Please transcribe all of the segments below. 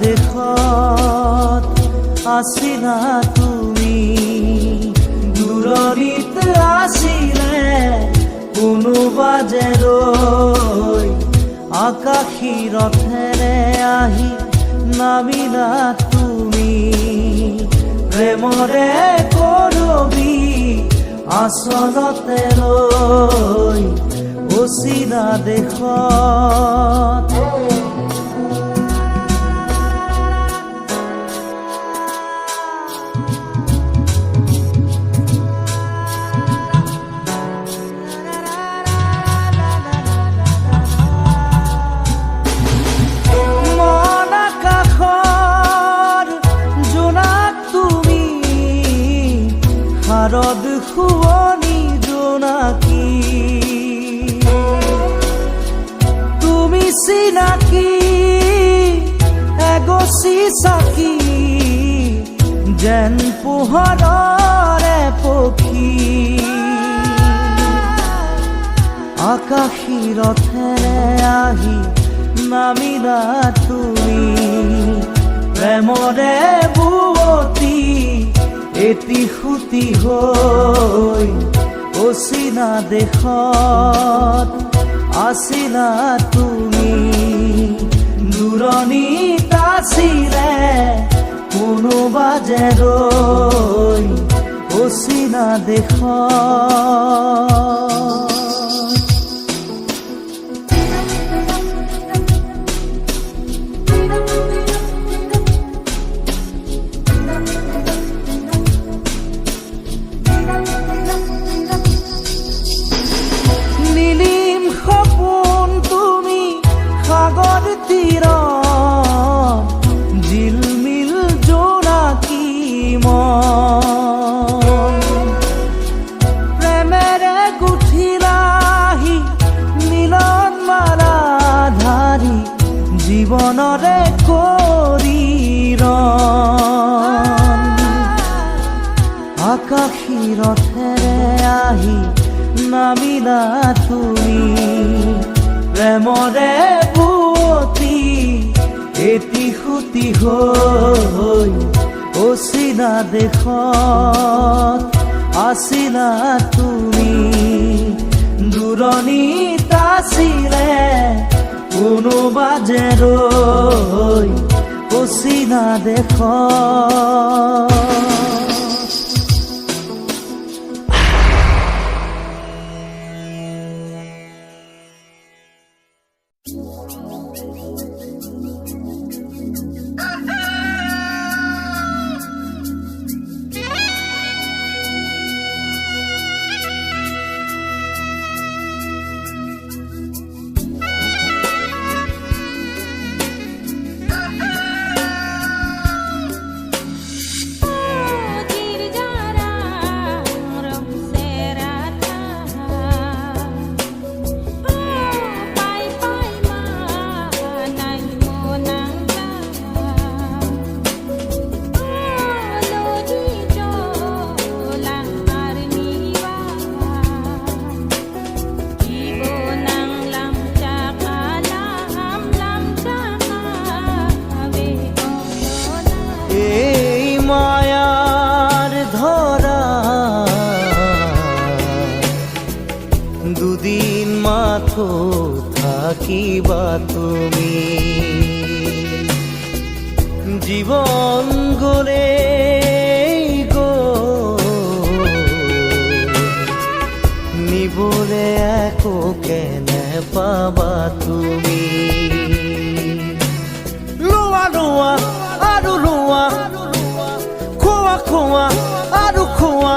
দেশত আছিলা তুমি, দূৰণিত আছিলে কোনোবা যে ৰৈ, আকাশী ৰথেৰে আহি নামিলা তুমি, প্ৰেমৰে কৰবি আচলতে ৰৈ অচিনা দেশত। শাৰদ শুৱনি জোনাকী, তুমি চিনাকি এগছি চাকি, যেন পোহৰৰে পক্ষী, আকাশী ৰথেৰে আহি নামিলা তুমি, প্ৰেমৰে বুৱতী এটি সুতি হৈ অচিনা দেশত আছিলা তুমি, দূৰণিত আছিলে কোনোবা যে ৰৈ অচিনা দেশত। জিলমিল জোনাকী মন, প্ৰেমেৰে গুঠিলাহি মিলন মালা ধাৰি, জীৱনৰে কৰি ৰণ, আকাশী ৰথেৰে আহি নামিলা তুমি, প্ৰেমৰে বুৱতী এটি সুতি হৈ অচিনা দেশত আছিলা তুমি, দূৰণিত আছিলে কোনোবা যে ৰৈ অচিনা দেশত। দুদিন মাথো থাকিবা তুমি, জীবন গলে নিবলে একো কেনে পাবা তুমি, লোৱা লোৱা আৰু লোৱা, খোৱা খোৱা আৰু খোৱা,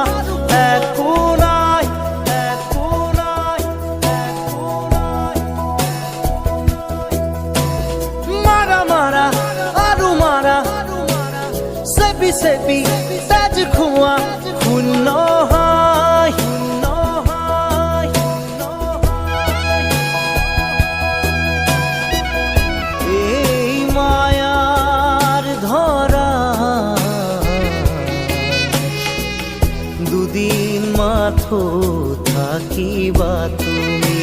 একো নাই একো নাই একো নাই, মাৰা মাৰা আৰু মাৰা, চেপি চেপি তেজ খোৱা, শূন্য হয় শূন্য হয় শূন্য হয়, এই মায়াৰ ধৰা দুদিন মাথো থাকিবা তুমি।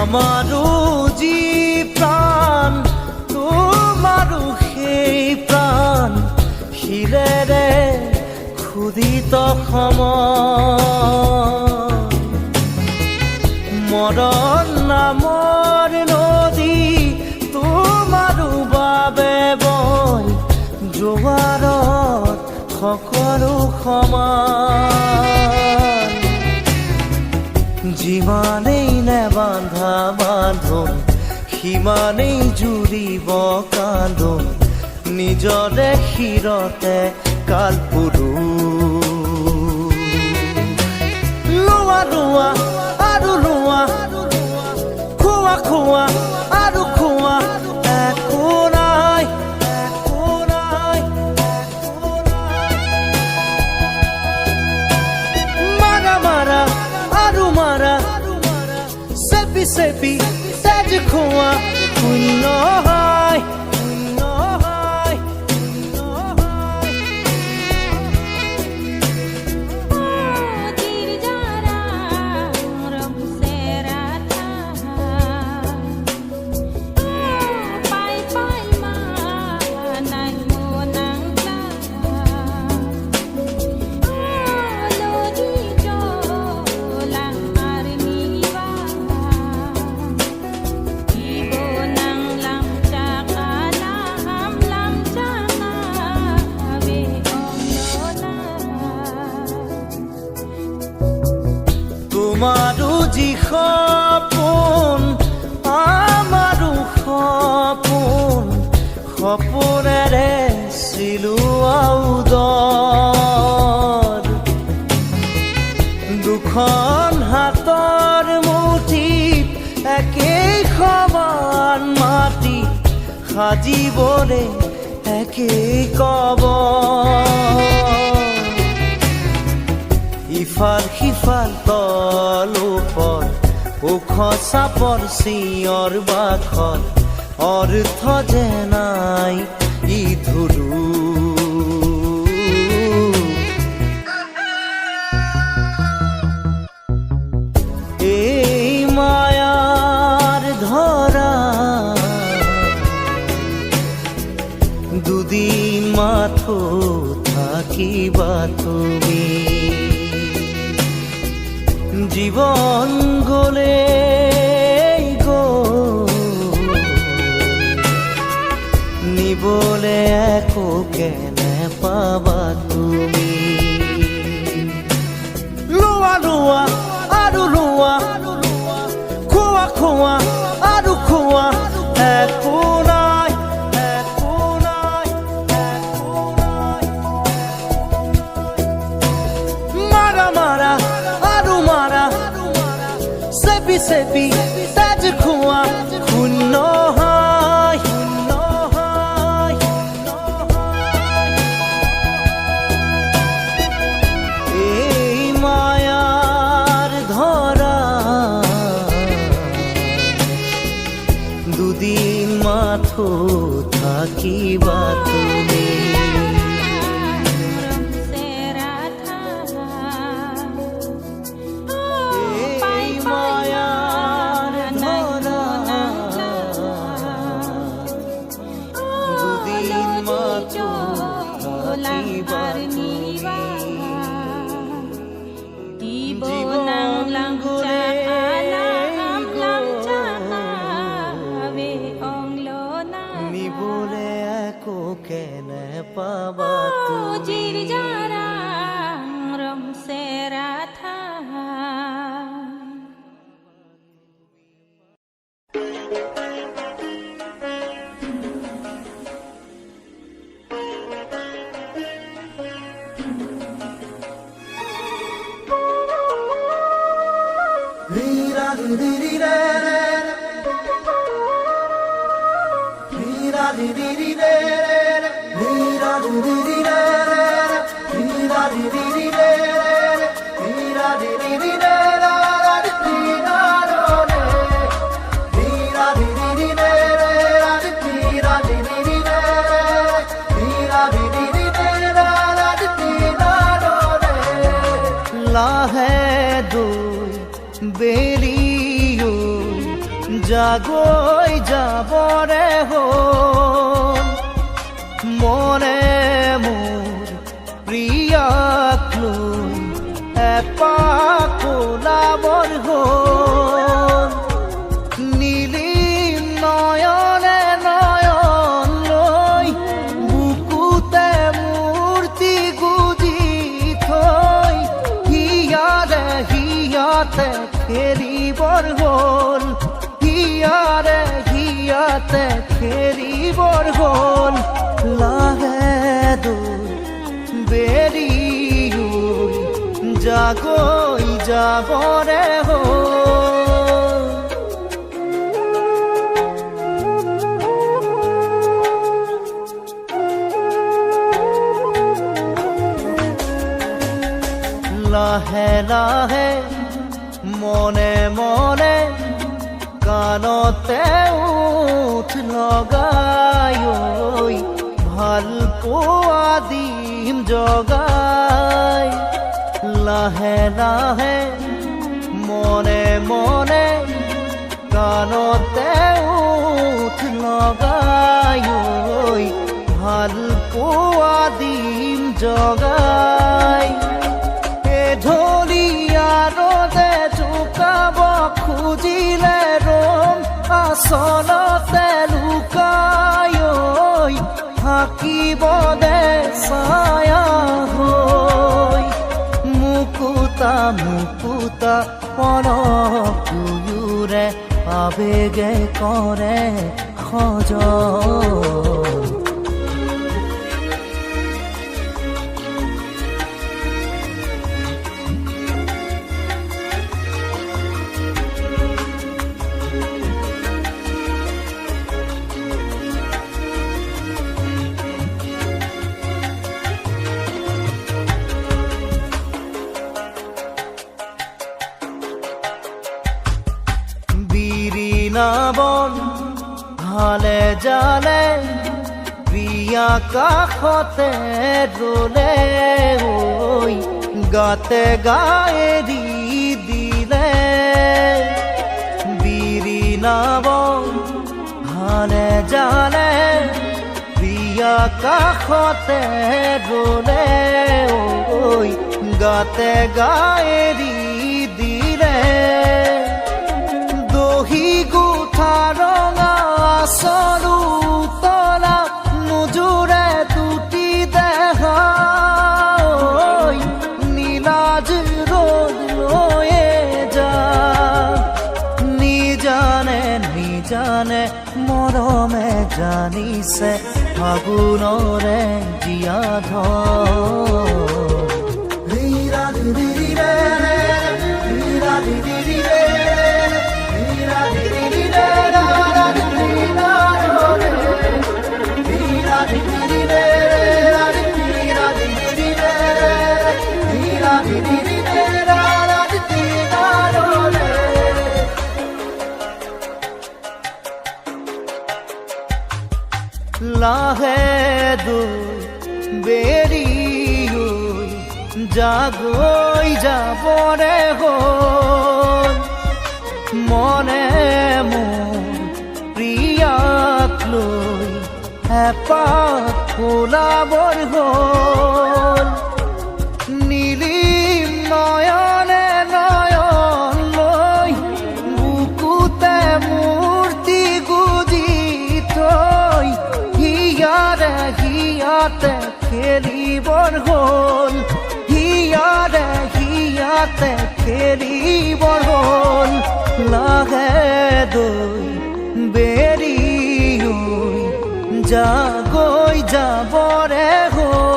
আমাৰো যি প্ৰাণ তোমাৰো সেই প্ৰাণ শিৰেৰে ক্ষুধিত সময় মৰণ নামৰ নদী তোমাৰো বাবে বয় জোৱাৰত সকলো সমান যিমানেই নেবান্ধা বান্ধোন সিমানেই জুৰিব কান্দোন নিজৰে শিৰতে কালপুৰু লোৱা লোৱা আৰু লোৱা খোৱা খোৱা আৰু খোৱা একো নাই একো নাই একো নাই মাৰা মাৰা আৰু মাৰা চেপি চেপি তেজ খোৱা শূন্য হয় শূন্য হয় শূন্য হয় তোমাৰো যি সপোন আমাৰো সপোন সপোনেৰে চিলোৱা উদৰ দুখন হাতৰ মুঠিত একেই সমান মাটি সাজিবলে একেই কবৰ ইফাল সিফাল তল ওপৰ ওখ চাপৰ চিঞৰ বাখৰ অৰ্থ যে নাই ই ধুৰু এই মায়াৰ ধৰা দুদিন মাথো থাকিবা তুমি জীবন গলে নিবলে একো কেনে পাবা তুমি লোৱা লোৱা আৰু লোৱা খোৱা খোৱা আৰু খোৱা একো নাই একো নাই একো নাই মাৰা মাৰা আৰু মাৰা চেপি চেপি তেজ খোৱা শূন্য হয় শূন্য হয় শূন্য হয় এই মায়াৰ ধৰা দুদিন মাথো থাকিবা তুমি নিবলে একো কেনে পাবা জিৰ যাৰা ৰম সেৰা থা লাহে দুই বেলিও জাগৈ যাবৰে হ'ল মনে মোৰ প্ৰিয়াক লৈ এপাক ওলাবৰ হ'ল নীলিম নয়নে নয়ন লৈ বুকুতে মূৰ্তি গুজি থৈ হিয়াৰে হিয়াতে খেলিবৰ হ'ল হিয়াৰে হিয়াতে খেলিবৰ হ'ল লাহে দূৰ বেৰি জাগৈ যাবৰে হ'ল লাহে লাহে মনে মনে কাণতে উঠ লগাই ভাল পোৱা দিম জগাই লাহে লাহে মনে মনে কাণতে উঠ লগাই ভাল পোৱা দিম জগাই ঢলিয়া ৰদে জোকাব খুজিলে ৰম আচলতে লুকাই থাকিব দে ছায়া হৈ মুকুতা মুকুতা পৰকুৰে আবেগে কৰে সজন বন হালে জালে প্ৰিয়া কাষতে ৰলে গাতে গায়েৰি দিলে বিৰিণা বন হালে জালে প্ৰিয়া কাষতে ৰলে গাতে গায়েৰি দিলে দহি গুঠা ৰঙা আচৰু তলা নোজোৰে দুটি দেহা নীলাজ ৰ'দ লৈয়ে যা নিজানে নিজানে মৰমে জানিছে ফাগুনৰে জীয়া লাহে দূৰ বেৰি জাগৈ যাবৰে হ'ল মনে মোৰ প্ৰিয়াক লৈ এপাক ওলাবৰ হ'ল নীলিম নয়নে নয়ন লৈ বুকুতে মূৰ্তি গুজি থৈ হিয়াৰে হিয়াতে খেলিবৰ হ'ল হিয়াৰে হিয়াতে খেলিবৰ হ'ল লাহে দৈ বেৰি জাগৈ যাবৰে হ'ল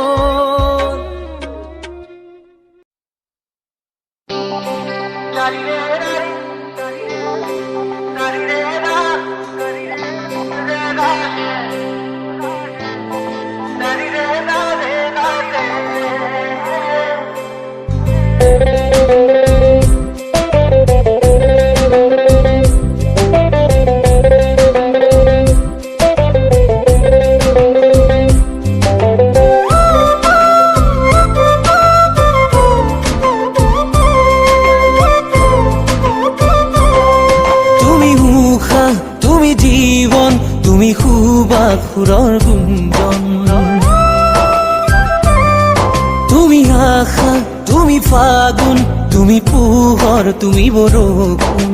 সুবাস সুৰৰ গুঞ্জন তুমি আশা তুমি ফাগুন তুমি পোহৰ তুমি বৰষুণ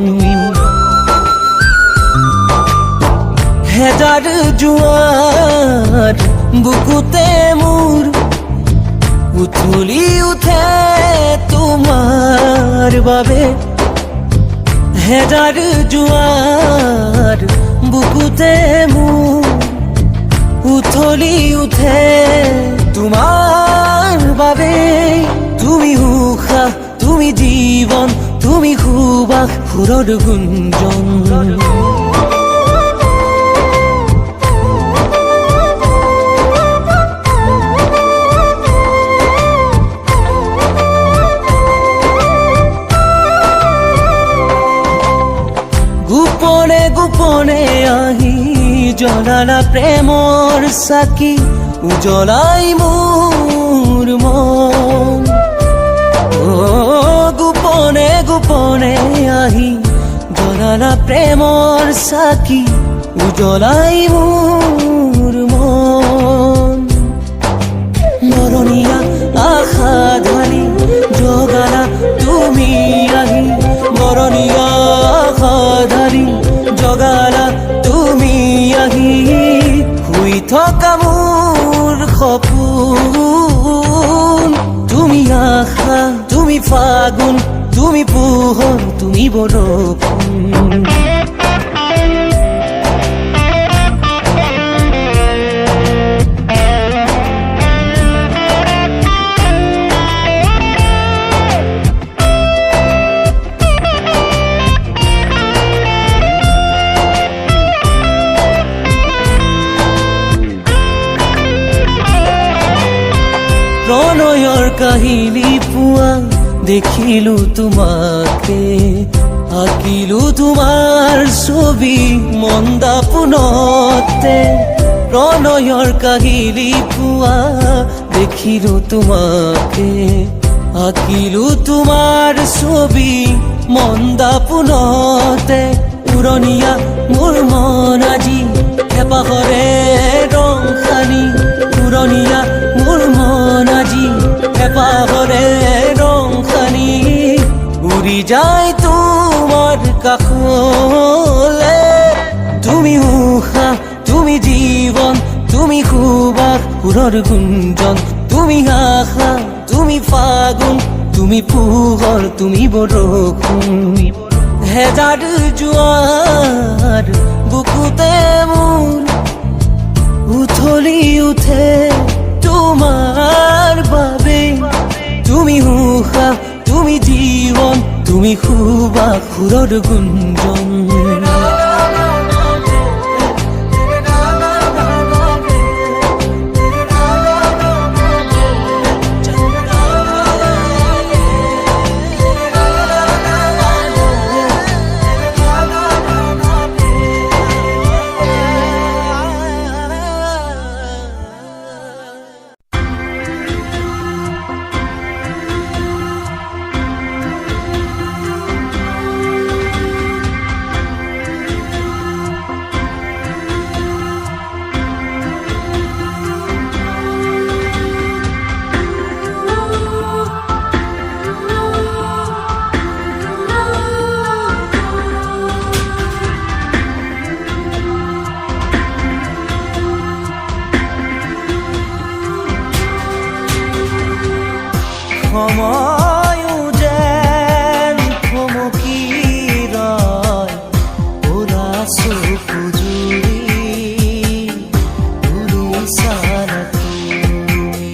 হেজাৰ জোৱাৰ বুকুতে মোৰ উথলি উঠে তোমাৰ বাবে হেজাৰ জোৱাৰ বুকুতে মোৰ উথলি উঠে তোমাৰ বাবে তুমি উশাহ তুমি জীৱন তুমি সুবাস সুৰৰ গুঞ্জন গোপনে গোপনে আহি জ্বলালা প্ৰেমৰ চাকি উজ্বলাই মোৰ মন গোপনে গোপনে আহি জ্বলালা প্ৰেমৰ চাকি উজ্বলাই মোৰ মন মৰণীয়া আশা ঢালি জগালা তুমি আহি মৰণীয়া আশা ঢালি জগালা তুমি আহি শুই থকা মোৰ সপোন তুমি আশা তুমি ফাগুন তুমি পোহৰ তুমি বৰষুণ প্ৰণয়ৰ কাহিনী পোৱা দেখিলো তোমাকে আঁকিলো তোমাৰ ছবি মন্দাপোনতে প্ৰণয়ৰ কাহিনী পোৱা দেখিলো তোমাকে আঁকিলো তোমাৰ ছবি মন্দাপোনতে উৰণীয়া মোৰ মন আজি হেঁপাহৰে ৰং সানি উৰণীয়া মোৰ মন আজি হেঁপাহৰে ৰং সানি উৰি যায় তোমাৰ কাষলে তুমি উশাহ তুমি জীৱন তুমি সুবাস সুৰৰ গুঞ্জন তুমি আশা তুমি ফাগুন তুমি পোহৰ তুমি বৰষুণ হেজাৰ জোৱাৰ বুকুতে মোৰ উথলি উঠে তোমাৰ বাবে তুমি উশাহ তুমি জীৱন তুমি সুবাস সুৰৰ গুঞ্জন সময়ো যেন থমকি ৰয় ওৰা চকু জুৰি উৰিছাৰ তুমি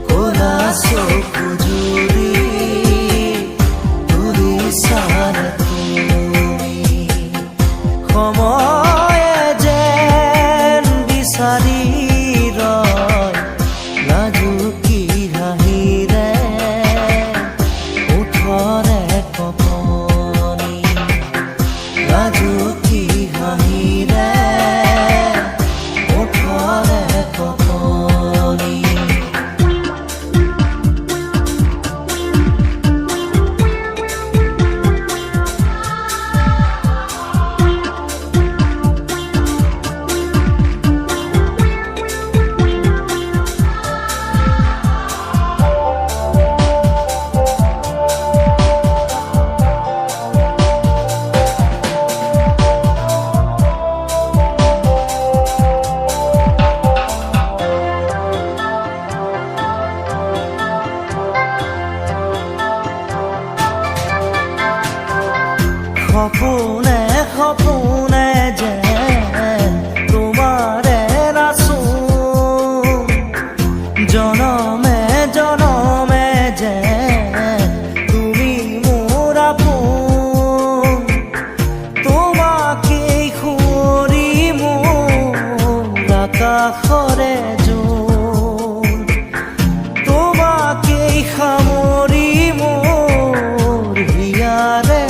ক'লা চকু জুৰি উৰিছাৰ তুমি সময়ে যেন বিচাৰি ৰয় লাজুকী হাঁহিৰে সপোনে সপোনে যেন তোমাৰে নাচো জনমে জনমে যেন তুমি মোৰ আপোন তোমাকেই সুঁৱৰি মোৰ আকাশৰে জোন তোমাকেই সামৰি মোৰ হিয়াৰে